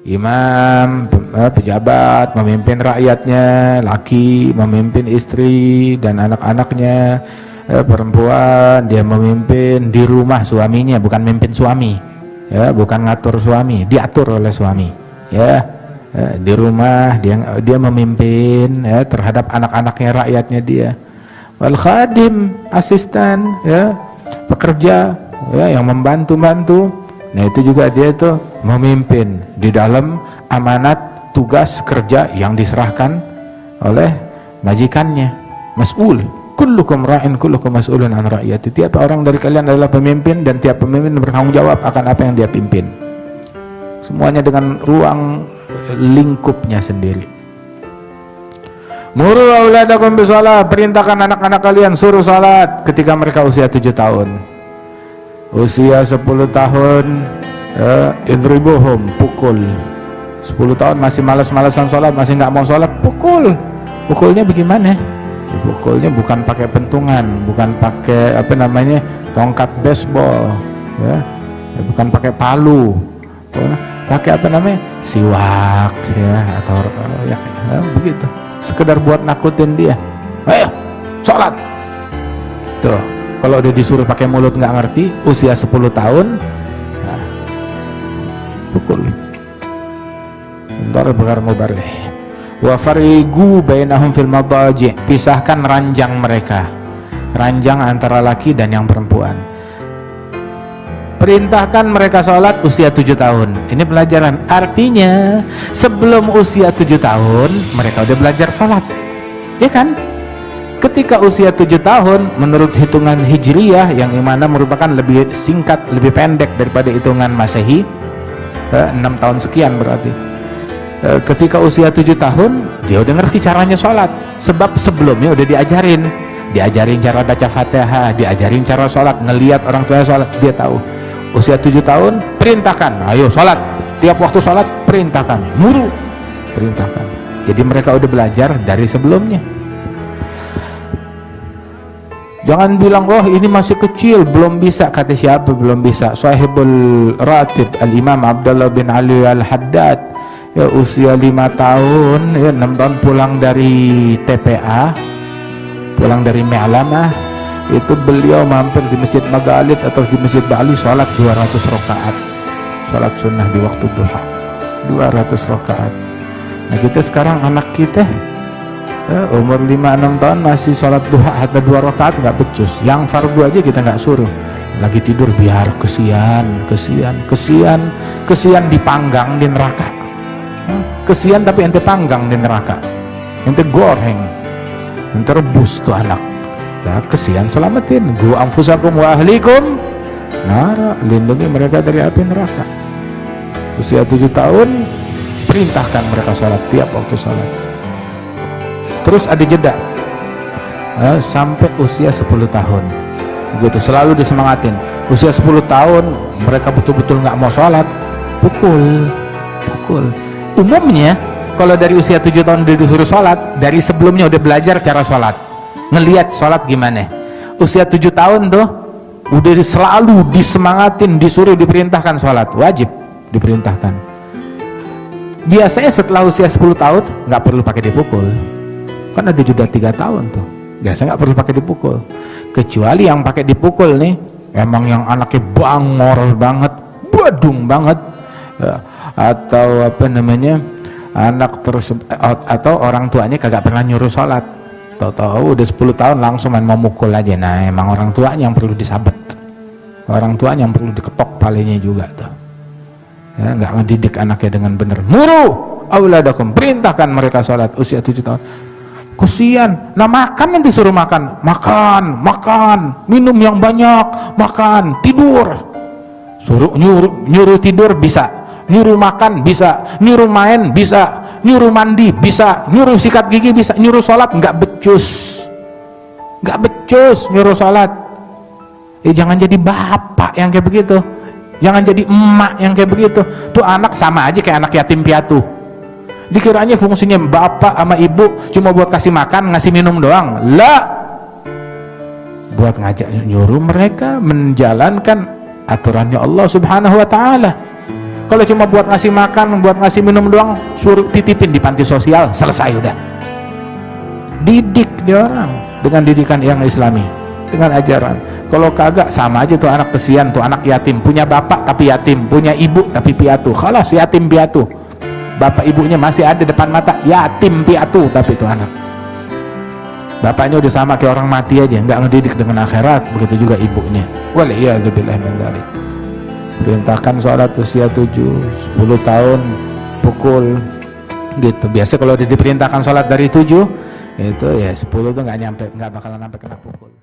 imam, pejabat, memimpin rakyatnya, laki memimpin istri dan anak-anaknya, perempuan dia memimpin di rumah suaminya, bukan memimpin suami, ya, bukan ngatur suami, diatur oleh suami, ya, di rumah dia memimpin, ya, terhadap anak-anaknya, rakyatnya dia. Wal khadim, asisten, ya, pekerja, ya, yang membantu-bantu. Nah itu juga dia tuh memimpin di dalam amanat tugas kerja yang diserahkan oleh majikannya. Mas'ul, kullukum ra'in kullukum mas'ulun an ra'iyati. Tiap orang dari kalian adalah pemimpin dan tiap pemimpin bertanggung jawab akan apa yang dia pimpin. Semuanya dengan ruang lingkupnya sendiri. Muru auladakum bisalah, perintahkan anak-anak kalian suruh salat ketika mereka usia 7 tahun. Usia 10 tahun idribuhum, pukul. 10 tahun masih malas-malasan sholat, masih nggak mau sholat, pukul. Pukulnya bagaimana? Pukulnya bukan pakai pentungan, bukan pakai apa namanya tongkat baseball, ya, bukan pakai palu, pakai apa namanya siwak, ya, atau ya, begitu. Sekedar buat nakutin dia. Ayo sholat. Tuh, kalau udah disuruh pakai mulut nggak ngerti, usia 10 tahun, nah, pukul. Ntar bekar mubarlih. Wa farigu bainahum fil madaji', pisahkan ranjang mereka, ranjang antara laki dan yang perempuan. Perintahkan mereka sholat usia 7 tahun. Ini pelajaran. Artinya sebelum usia 7 tahun mereka udah belajar sholat, ya kan? Ketika usia 7 tahun menurut hitungan hijriyah yang mana merupakan lebih singkat, lebih pendek daripada hitungan masehi, 6 tahun sekian berarti. Ketika usia 7 tahun dia udah ngerti caranya sholat, sebab sebelumnya udah diajarin cara baca Fatihah, diajarin cara sholat, ngelihat orang tua sholat, dia tahu. Usia 7 tahun perintahkan, ayo sholat, tiap waktu sholat perintahkan, muru, perintahkan. Jadi mereka udah belajar dari sebelumnya. Jangan bilang, oh ini masih kecil, belum bisa. Kata siapa belum bisa? Sahibul Ratib Al-Imam Abdullah bin Ali Al-Haddad, ya, usia 5 tahun, ya, 6 tahun pulang dari TPA, pulang dari Mi'lamah, itu beliau mampir di Masjid Maghalid atau di Masjid Ba'li, sholat 200 rakaat, sholat sunnah di waktu duha, 200 rakaat. Nah kita sekarang anak kita umur 5-6 tahun masih sholat duha ada 2 rakaat nggak becus. Yang fardu aja kita nggak suruh, lagi tidur biar kesian dipanggang di neraka. Kesian tapi ente panggang di neraka, ente goreng, ente rebus tuh anak. Nah, kesian, selamatin. Gu anfusakum wa ahlikum nara, lindungi mereka dari api neraka. Usia 7 tahun perintahkan mereka sholat tiap waktu sholat. Terus ada jeda sampai usia 10 tahun begitu, selalu disemangatin. Usia 10 tahun mereka betul-betul nggak mau sholat, pukul. Umumnya kalau dari usia 7 tahun udah disuruh sholat, dari sebelumnya udah belajar cara sholat, ngelihat sholat gimana. Usia 7 tahun tuh udah selalu disemangatin, disuruh, diperintahkan sholat, wajib diperintahkan. Biasanya setelah usia 10 tahun nggak perlu pakai dipukul, kan ada jeda 3 tahun tuh, biasanya nggak perlu pakai dipukul. Kecuali yang pakai dipukul nih emang yang anaknya bangor banget, badung banget, ya, atau apa namanya anak atau orang tuanya kagak pernah nyuruh sholat, tahu-tahu udah 10 tahun langsung main mau mukul aja. Nah emang orang tuanya yang perlu disabet, orang tuanya yang perlu diketok palanya juga tuh, ya, nggak ngedidik anaknya dengan benar. Muru auladakum, perintahkan mereka sholat usia 7 tahun. Kesian, nah makan yang disuruh makan, minum yang banyak, makan, tidur, suruh nyuruh tidur bisa, nyuruh makan bisa, nyuruh main bisa, nyuruh mandi bisa, nyuruh sikat gigi bisa, nyuruh sholat nggak becus nyuruh sholat. Jangan jadi bapak yang kayak begitu, jangan jadi emak yang kayak begitu. Tuh anak sama aja kayak anak yatim piatu, dikiranya fungsinya bapak sama ibu cuma buat kasih makan ngasih minum doang, lah, buat ngajak nyuruh mereka menjalankan aturannya Allah subhanahu wa ta'ala. Kalau cuma buat ngasih makan, buat ngasih minum doang, suruh titipin di panti sosial, selesai udah. Didik dia orang dengan didikan yang islami, dengan ajaran. Kalau kagak, sama aja tuh anak kesian, tuh anak yatim, punya bapak tapi yatim, punya ibu tapi piatu. Khalas, yatim piatu. Bapak ibunya masih ada depan mata, yatim piatu, tapi itu anak. Bapaknya udah sama kayak orang mati aja, nggak ngedidik dengan akhirat. Begitu juga ibunya. Waliyadzubillah min dzalik. Perintahkan sholat usia 7, 10 tahun, pukul gitu. Biasa kalau diperintahkan sholat dari 7, itu ya 10 tuh nggak nyampe, nggak bakalan sampai kena pukul.